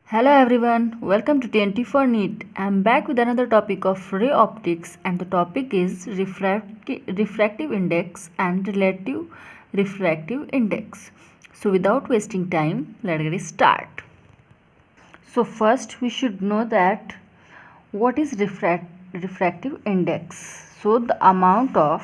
Hello everyone, welcome to 24 Neet. I'm back with another topic of ray optics, and the topic is refractive index and relative refractive index. So without wasting time, let's get start. So first we should know that what is refractive index. So the amount of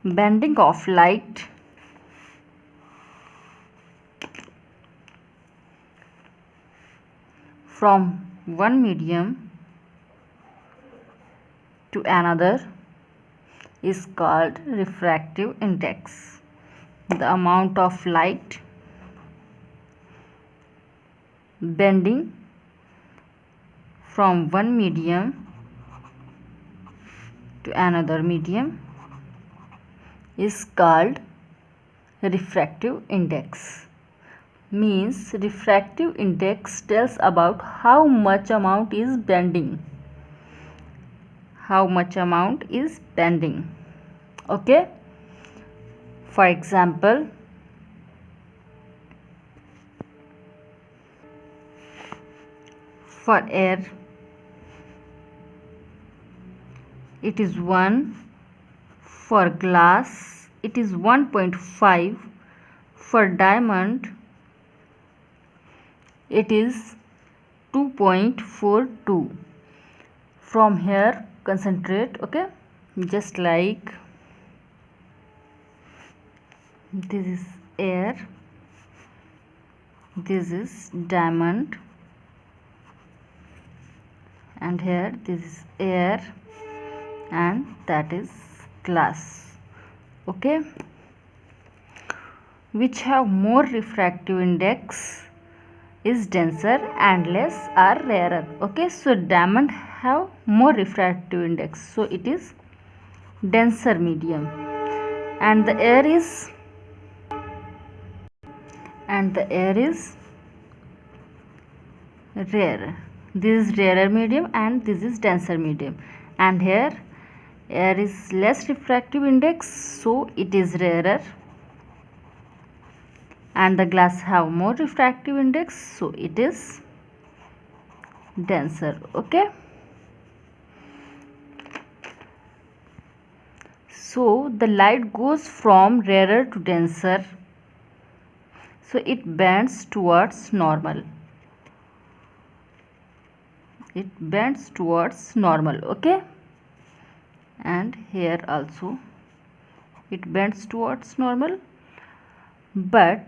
bending of light from one medium to another is called refractive index. The amount of light bending from one medium to another medium is called refractive index. Means refractive index tells about how much amount is bending. Okay, for example, for air it is 1, for glass it is 1.5, for diamond it is 2.42. From here concentrate, okay, just like this is air, this is diamond, and here this is air and that is glass. Okay, which have more refractive index is denser and less are rarer. Okay, so diamond have more refractive index, so it is denser medium, and the air is rarer. This is rarer medium and this is denser medium, and here air is less refractive index, so it is rarer, and the glass have more refractive index, so it is denser. Okay, so the light goes from rarer to denser, so it bends towards normal. Okay, and here also it bends towards normal, but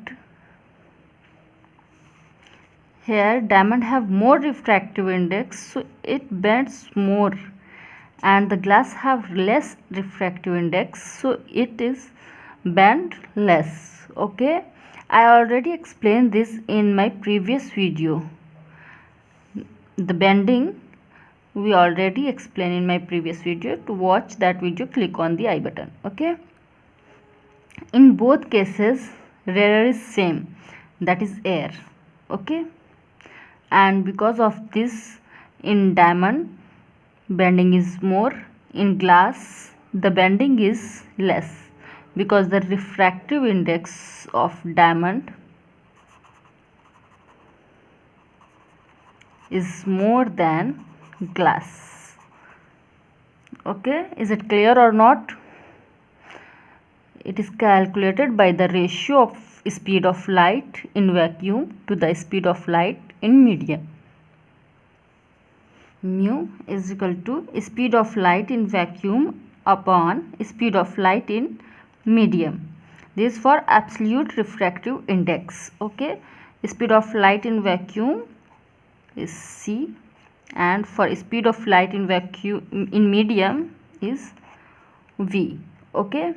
here diamond have more refractive index, so it bends more, and the glass have less refractive index, so it is bend less. Okay, I already explained this in my previous video. The bending we already explained in my previous video. To watch that video, click on the I button. Okay, in both cases rarer is same, that is air. Okay, and because of this, in diamond bending is more, in glass the bending is less, because the refractive index of diamond is more than glass. Okay, is it clear or not? It is calculated by the ratio of speed of light in vacuum to the speed of light in medium. Mu is equal to speed of light in vacuum upon speed of light in medium. This is for absolute refractive index. Okay, speed of light in vacuum is c, and for speed of light in vacuum in medium is v. Okay,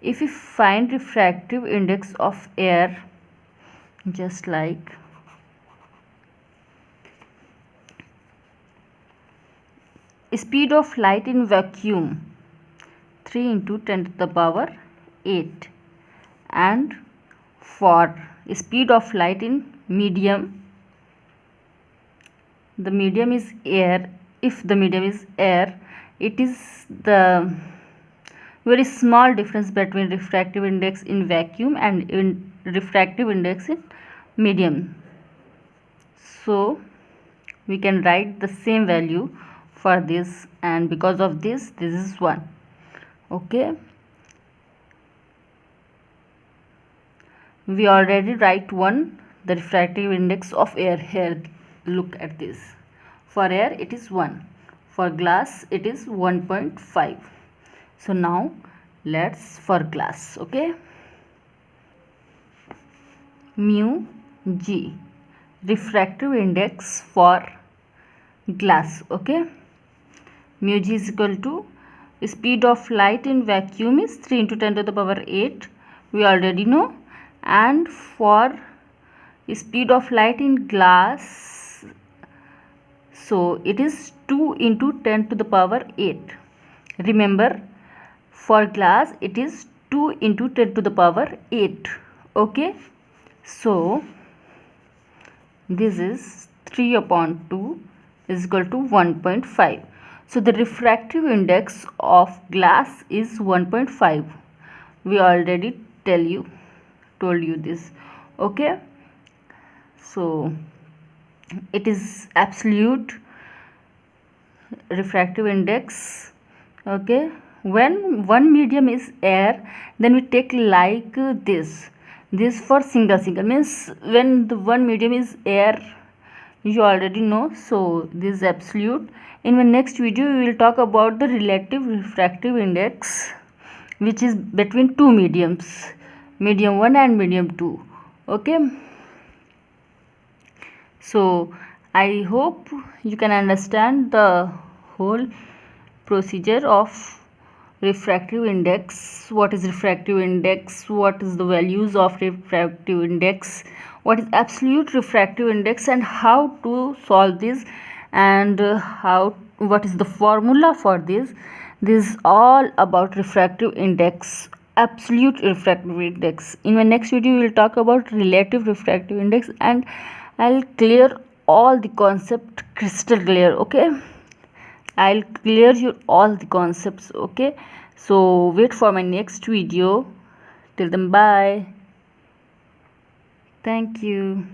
if we find refractive index of air, just like speed of light in vacuum 3 into 10 to the power 8, and for speed of light in medium, the medium is air. If the medium is air, it is the very small difference between refractive index in vacuum and in refractive index in medium. So we can write the same value for this, and because of this is 1. Okay, we already write 1 the refractive index of air here. Look at this, for air it is 1, for glass it is 1.5. so now let's for glass. Okay, mu g, refractive index for glass. Okay, mu g is equal to speed of light in vacuum is 3 into 10 to the power 8, we already know, and for speed of light in glass, so it is 2 into 10 to the power 8. Remember, for glass it is 2 into 10 to the power 8. Okay, so this is 3 upon 2 is equal to 1.5. so the refractive index of glass is 1.5. we already told you this. Okay, so it is absolute refractive index. Okay, when one medium is air, then we take like this for single means when the one medium is air, you already know. So this is absolute. In my next video we will talk about the relative refractive index, which is between two mediums, medium 1 and medium 2. Okay, so I hope you can understand the whole procedure of refractive index. What is refractive index, what is the values of refractive index, what is absolute refractive index, and how to solve this, and what is the formula for this. This is all about refractive index, absolute refractive index. In my next video we will talk about relative refractive index, and I'll clear all the concept crystal clear. Okay, I'll clear you all the concepts. Okay, so wait for my next video. Till then, bye. Thank you.